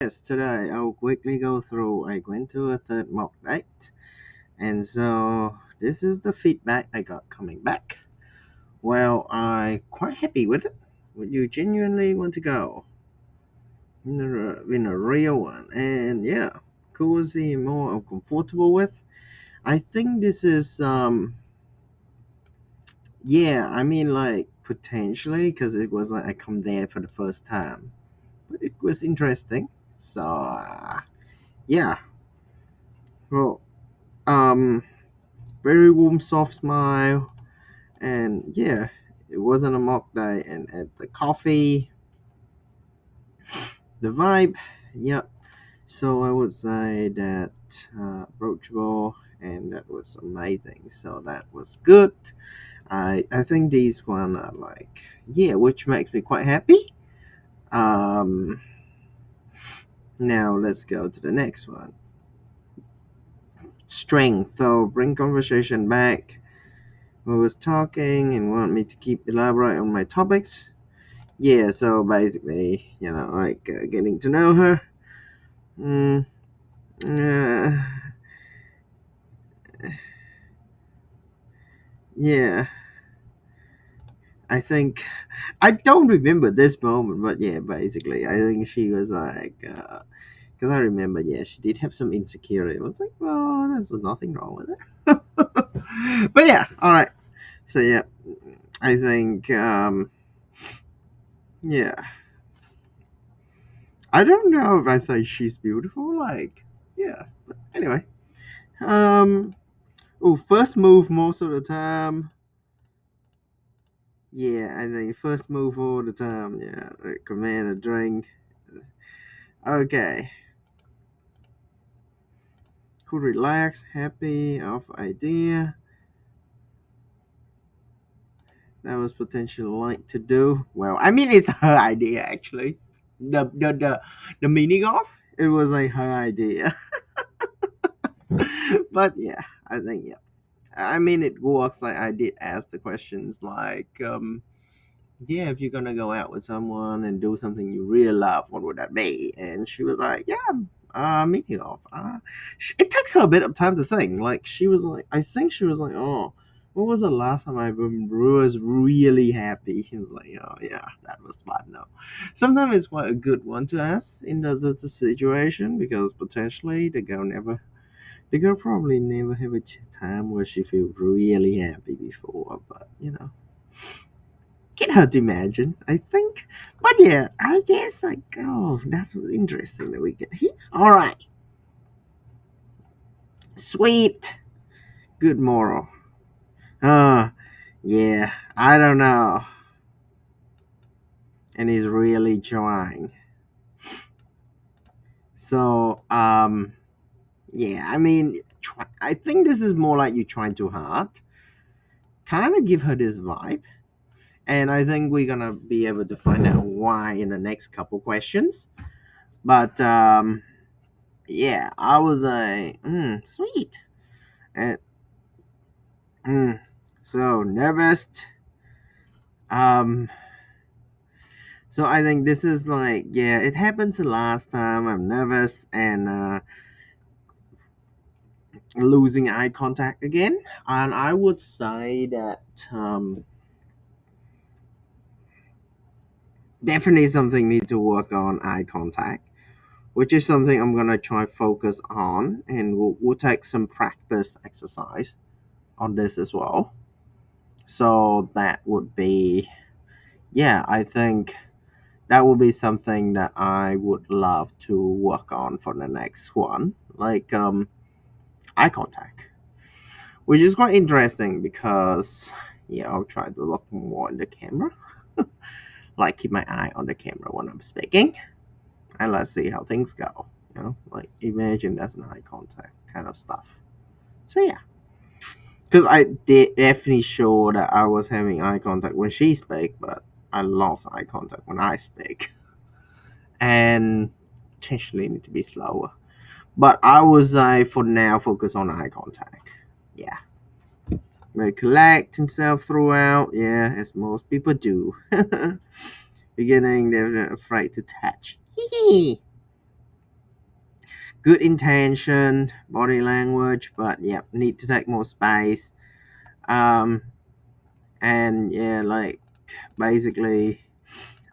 Yes, today I'll quickly go through. I went to a third mock night, and so this is the feedback I got coming back. Well, I quite happy with it. Would you genuinely want to go in a real one? And yeah, cozy, more I'm comfortable with. I think this is yeah. I mean like potentially because it was like I come there for the first time, but it was interesting. So yeah, well um very warm, soft smile, and yeah, it wasn't a mock day. And at the coffee, the vibe, yep. So I would say that approachable, and that was amazing. So that was good. I think these one are like yeah, which makes me quite happy. Um, Now let's go to the next one. Strength. So bring conversation back. We was talking and want me to keep elaborate on my topics. Yeah, so basically, like getting to know her. Mm, uh, yeah, I think I don't remember this moment, but yeah, basically, I think she was like, because I remember, yeah, she did have some insecurity. I was like, well, there's nothing wrong with it. But yeah, all right. So yeah, I think, yeah, I don't know if I say she's beautiful, like, yeah, but anyway, um. Oh, first move most of the time. Yeah, I think first move all the time. Yeah, recommend a drink. Okay, cool, relax, happy, off idea. That was potentially like to do. Well, I mean, it's her idea actually. The meaning of it was like her idea. But yeah, I think yeah. I mean, it works. Like I did ask the questions like, yeah, if you're gonna go out with someone and do something you really love, what would that be? And she was like, yeah, meeting off. It takes her a bit of time to think. Like she was like, I think she was like, oh, what was the last time was really happy? He was like, oh yeah, that was fun. No, sometimes it's quite a good one to ask in the situation because potentially the girl probably never have a time where she feel really happy before, but get her to imagine, I think. But yeah, I guess like oh, that's what's interesting that we get here. All right, sweet, good moral. Uh, yeah, I don't know, and he's really trying. So yeah, I mean, I think this is more like you trying too hard. Kind of give her this vibe, and I think we're gonna be able to find out why in the next couple questions. But yeah, I was like, sweet. And so nervous. Um, so I think this is like, yeah, it happens the last time. I'm nervous and losing eye contact again. And I would say that definitely something need to work on eye contact, which is something I'm gonna try focus on, and we'll take some practice exercise on this as well. So that would be, yeah, I think that would be something that I would love to work on for the next one, like eye contact, which is quite interesting because yeah, I'll try to look more in the camera, like keep my eye on the camera when I'm speaking, and let's see how things go. Like imagine that's an eye contact kind of stuff. So yeah, because I did definitely sure that I was having eye contact when she spoke, but I lost eye contact when I speak, and potentially need to be slower. But I was for now focus on eye contact. Yeah. May collect himself throughout, yeah, as most people do. Beginning, they're afraid to touch. Hee good intention, body language, but yeah, need to take more space. Um, and yeah, like basically,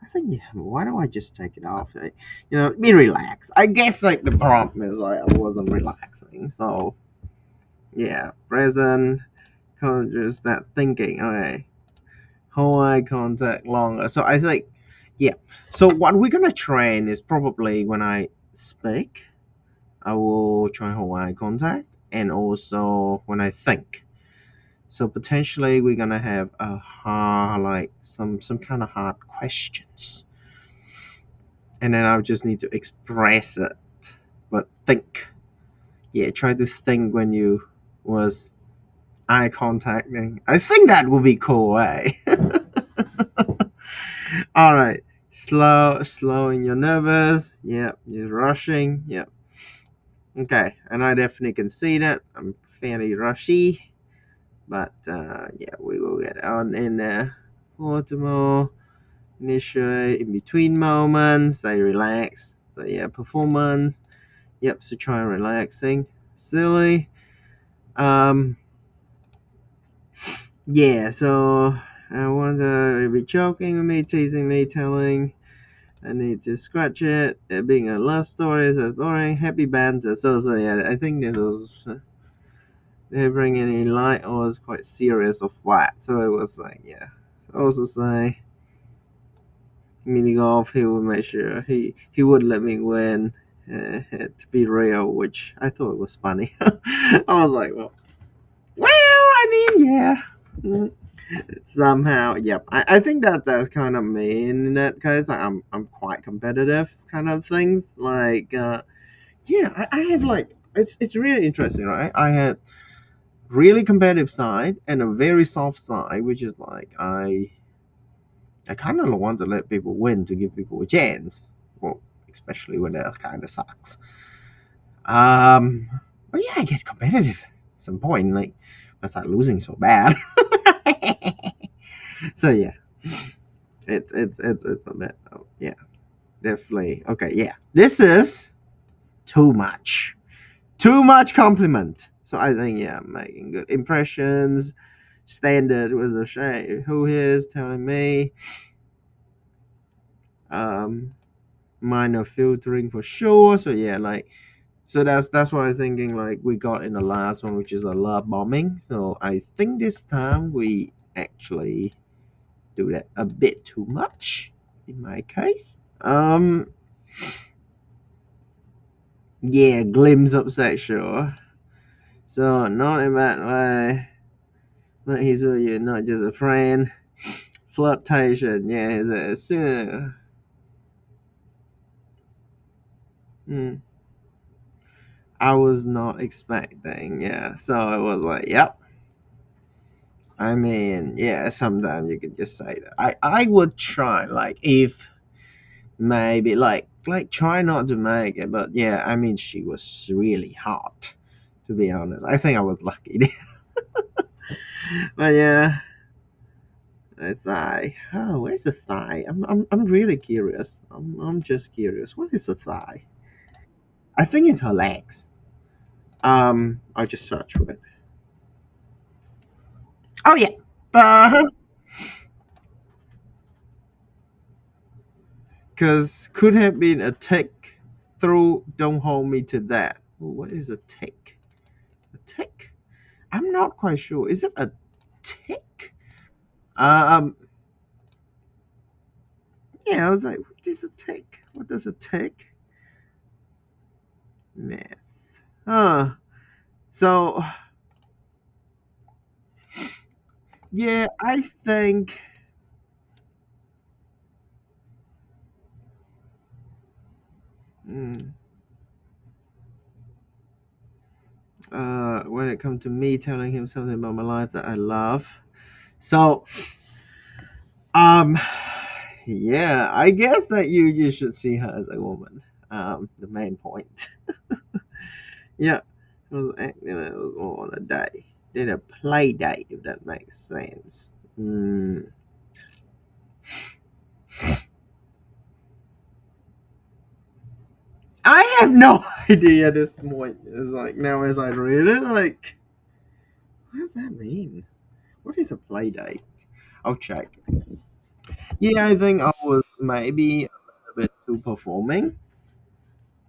I think yeah. Why don't I just take it off? Like, be relaxed. I guess like the problem is like I wasn't relaxing, so yeah, present, just that thinking. Okay, hold eye contact longer. So I think, yeah. So what we're gonna train is probably when I speak, I will try hold eye contact, and also when I think. So potentially we're gonna have a hard, like some kind of hard questions, and then I just need to express it, but think. Yeah, try to think when you was eye contacting. I think that would be cool, eh? All right. Slowing your nervous. Yep. You're rushing. Yep. Okay. And I definitely can see that. I'm fairly rushy. But yeah, we will get on in there. Autumn, initially, in between moments, they relax. So yeah, performance. Yep. So try relaxing. Silly. Um. Yeah. So I wonder if you're joking with me, teasing me, telling I need to scratch it. It being a love story is boring. Happy banter. So yeah, I think this was they bring any light or was quite serious or flat. So it was like yeah. So also say mini golf. He would make sure he would let me win. To be real, which I thought was funny. I was like, well, I mean, yeah. Mm, somehow, yep. I think that's kind of me in that case. I'm quite competitive kind of things. Like yeah, I have like it's really interesting, right? I had really competitive side and a very soft side, which is like I kind of want to let people win to give people a chance. Well, especially when that kind of sucks. Um, but yeah, I get competitive at some point. Like I start losing so bad. So yeah, it's a bit. Oh, yeah, definitely. Okay, yeah. This is too much. Too much compliment. So I think yeah, making good impressions. Standard was a shame. Who is telling me? Um, minor filtering for sure. So yeah, like so that's what I'm thinking. Like we got in the last one, which is a love bombing. So I think this time we actually do that a bit too much in my case. Yeah, glimpse of sexual. So not in that way. Not he's you're not just a friend. Flirtation, yeah, is as soon. Mm, I was not expecting, yeah. So it was like, yep. I mean, yeah. Sometimes you can just say that. I would try, like, if maybe, like try not to make it, but yeah. I mean, she was really hot, to be honest. I think I was lucky, but yeah. A thigh. Oh, where's the thigh? I'm really curious. I'm just curious. What is the thigh? I think it's her legs. I'll just search for it. Oh yeah. Because could have been a tick through. Don't hold me to that. What is a tick? A tick? I'm not quite sure. Is it a tick? Um. Yeah, I was like, what is a tick? What does a tick? Myth. So yeah, I think. Mm, when it comes to me telling him something about my life that I love. So, um, yeah, I guess that you should see her as a woman. The main point. Yeah, it was acting. It was more on a day. Did a play date, if that makes sense. I have no idea at this point. It's like now as I read it, like, what does that mean? What is a play date? I'll check. Yeah, I think I was maybe a little bit too performing.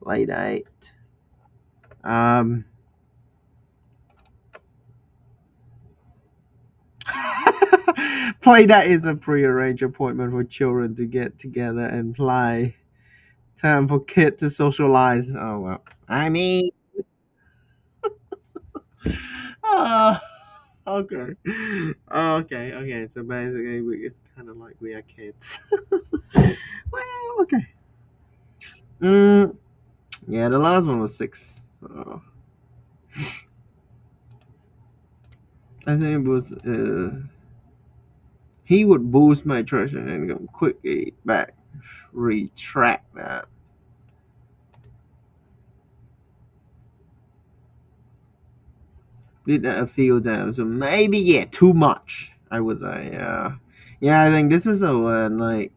Play date. Um, play date is a prearranged appointment for children to get together and play. Time for kids to socialize. Oh well. I mean, uh, okay, okay. So basically, it's kind of like we are kids. Well, okay. Mm, yeah, the last one was 6. So I think it was. He would boost my treasure and go quickly back. Retract that. Did that a few times. So maybe yeah, too much. I would say. Yeah, I think this is a one like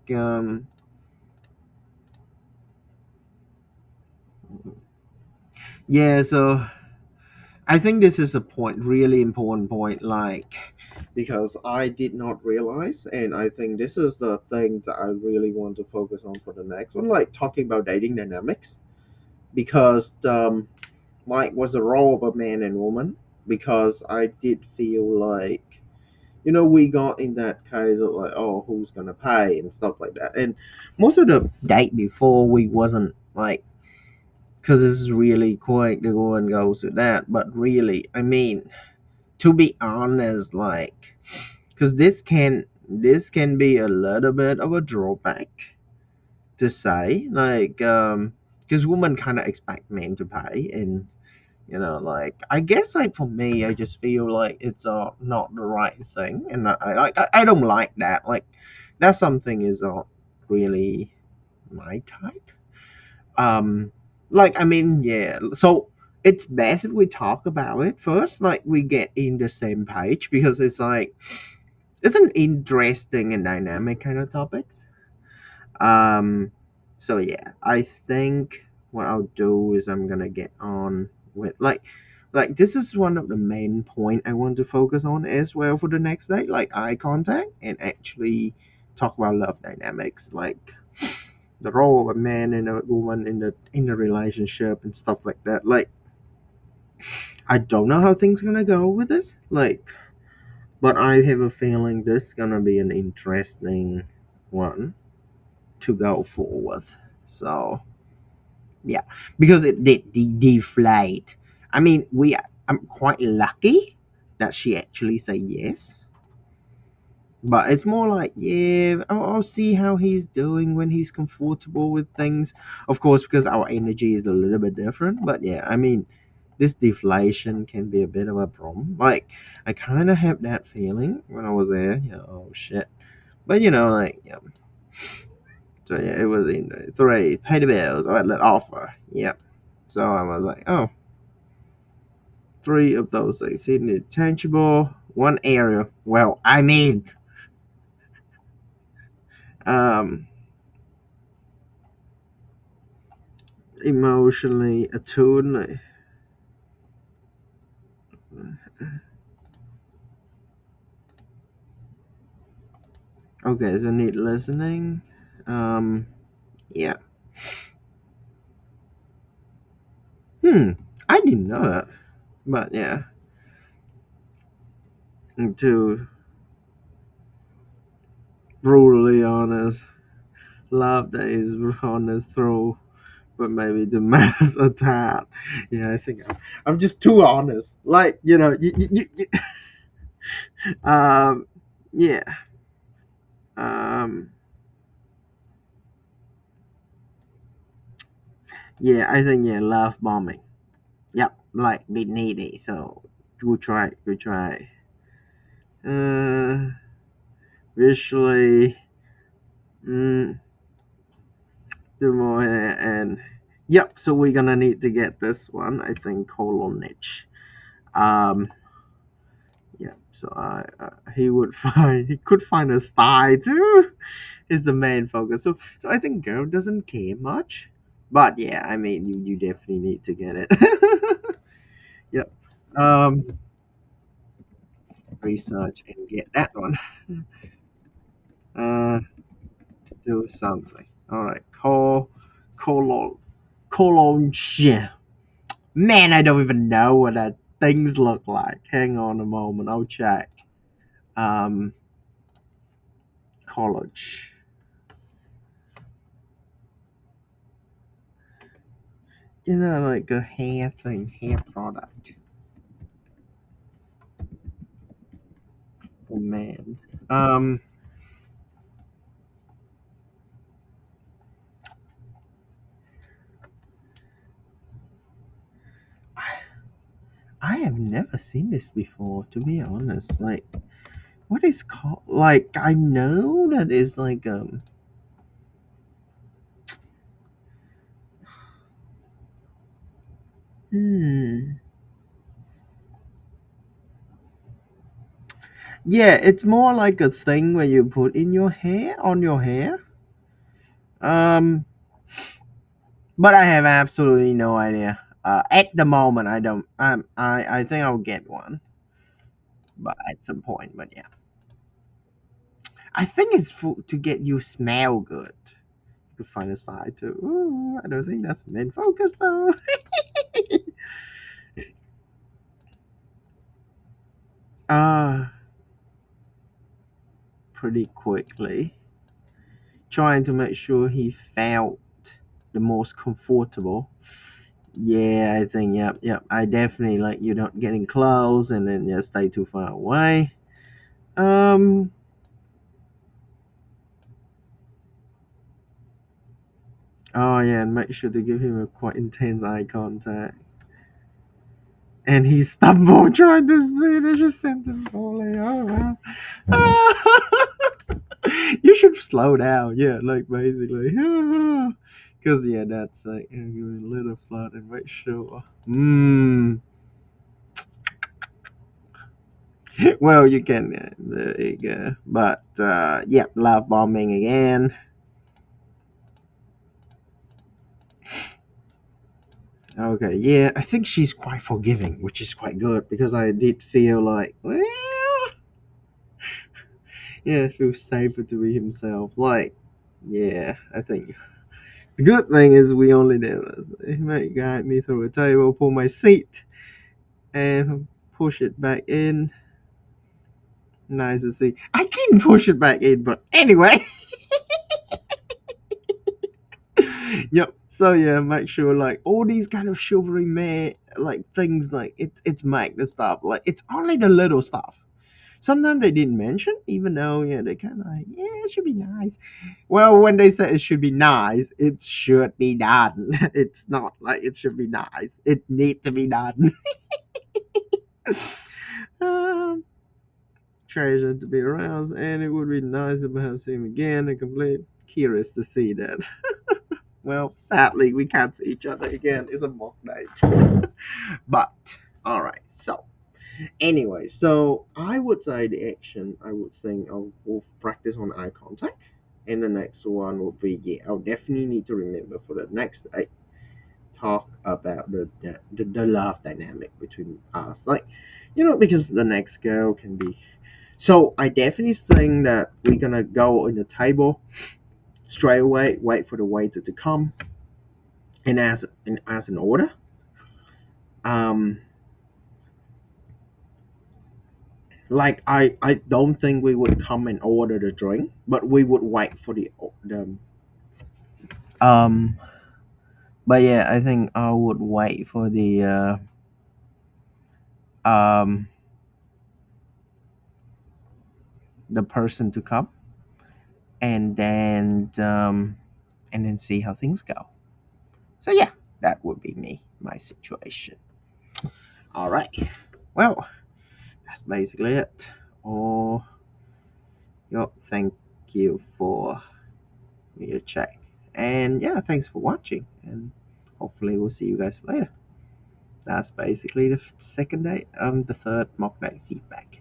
yeah. So I think this is a point, really important point, like because I did not realize, and I think this is the thing that I really want to focus on for the next one, like talking about dating dynamics, because Mike was a role of a man and woman, because I did feel like, we got in that case of like, oh, who's gonna pay and stuff like that, and most of the date before we wasn't like, because this is really quick to go and goes with that, but really, I mean, to be honest, like, because this can be a little bit of a drawback to say, like, because women kind of expect men to pay, and like, I guess, like, for me, I just feel like it's not the right thing, and I don't like that. Like, that's something is not really my type. um like, I mean, yeah, so it's best if we talk about it first, like we get in the same page, because it's like it's an interesting and dynamic kind of topics. um so yeah, I think what I'll do is I'm gonna get on with like this is one of the main point I want to focus on as well for the next day, like eye contact, and actually talk about love dynamics, like the role of a man and a woman in the relationship and stuff like that. Like, I don't know how things gonna go with this. Like, but I have a feeling this is gonna be an interesting one to go forward. So yeah, because it did deflate. I mean, I'm quite lucky that she actually said yes. But it's more like, yeah, I'll see how he's doing when he's comfortable with things. Of course, because our energy is a little bit different. But yeah, I mean, this deflation can be a bit of a problem. Like, I kind of have that feeling when I was there. Yeah, oh shit. But like, yeah. So yeah, it was in 3, pay the bills, or let offer. Yep. So I was like, oh, 3 of those things. Hidden tangible, one area. Well, I mean, um, emotionally attuned. Okay, so need listening. Um, yeah. I didn't know that, but yeah. And to brutally honest, love that is honest through, but maybe the mass attack. Yeah, I think I'm just too honest. Like, um, yeah. Um, yeah, I think, yeah, love bombing. Yep, like be needy. So good try, good try. Uh, visually, mm, do more and yep. So we're gonna need to get this one. I think colon niche. Um, yeah. So he would find he could find a style too. Is the main focus. So I think girl doesn't care much. But yeah, I mean, you definitely need to get it. Yep. Um, research and get that one. To do something. All right. Colon, colon. Man, I don't even know what that things look like. Hang on a moment. I'll check. Um, college. Like a hair thing, hair product for man. Um, I have never seen this before, to be honest. Like, what is called? Like, I know that is like Hmm. Yeah, it's more like a thing where you put in your hair on your hair. Um, but I have absolutely no idea. At the moment, I don't. I think I'll get one, but at some point. But yeah, I think it's to get you smell good. You could find a side too. Ooh, I don't think that's main focus though. uh Pretty quickly, trying to make sure he felt the most comfortable. Yeah, I think yep. I definitely like you not getting close and then just stay too far away. Um oh yeah, and make sure to give him a quite intense eye contact. And he stumbled trying to finish a sentence falling. Oh wow. You should slow down, yeah, like basically. Cause yeah, that's like a little flood and make sure. Well, you can. There you go. But yeah, love bombing again. Okay, yeah, I think she's quite forgiving, which is quite good because I did feel like, well, yeah, it feels safer to be himself. Like, yeah, I think the good thing is we only did was he might guide me through a table, pull my seat, and push it back in. Nice to see. I didn't push it back in, but anyway. Yep. So yeah, make sure like all these kind of chivalry man like things like it's make the stuff like it's only the little stuff. Sometimes they didn't mention, even though yeah they kind of like yeah it should be nice. Well, when they say it should be nice, it should be done. It's not like it should be nice. It need to be done. um, Treasure to be aroused, and it would be nice to perhaps see him again and complete. Curious to see that. Well, sadly, we can't see each other again. It's a mock night. But, alright, so, anyway, so I would say the action, I would think will practice on eye contact. And the next one would be, yeah, I'll definitely need to remember for the next day, talk about the love dynamic between us. Like, because the next girl can be. So I definitely think that we're gonna go on the table straight away, wait for the waiter to come and as an order. Um, like I don't think we would come and order the drink, but we would wait for the um. But yeah, I think I would wait for um the person to come and then see how things go. So yeah, that would be my situation. All right. Well, that's basically it. Oh, thank you for your check. And yeah, thanks for watching. And hopefully we'll see you guys later. That's basically the second day, the third mock day feedback.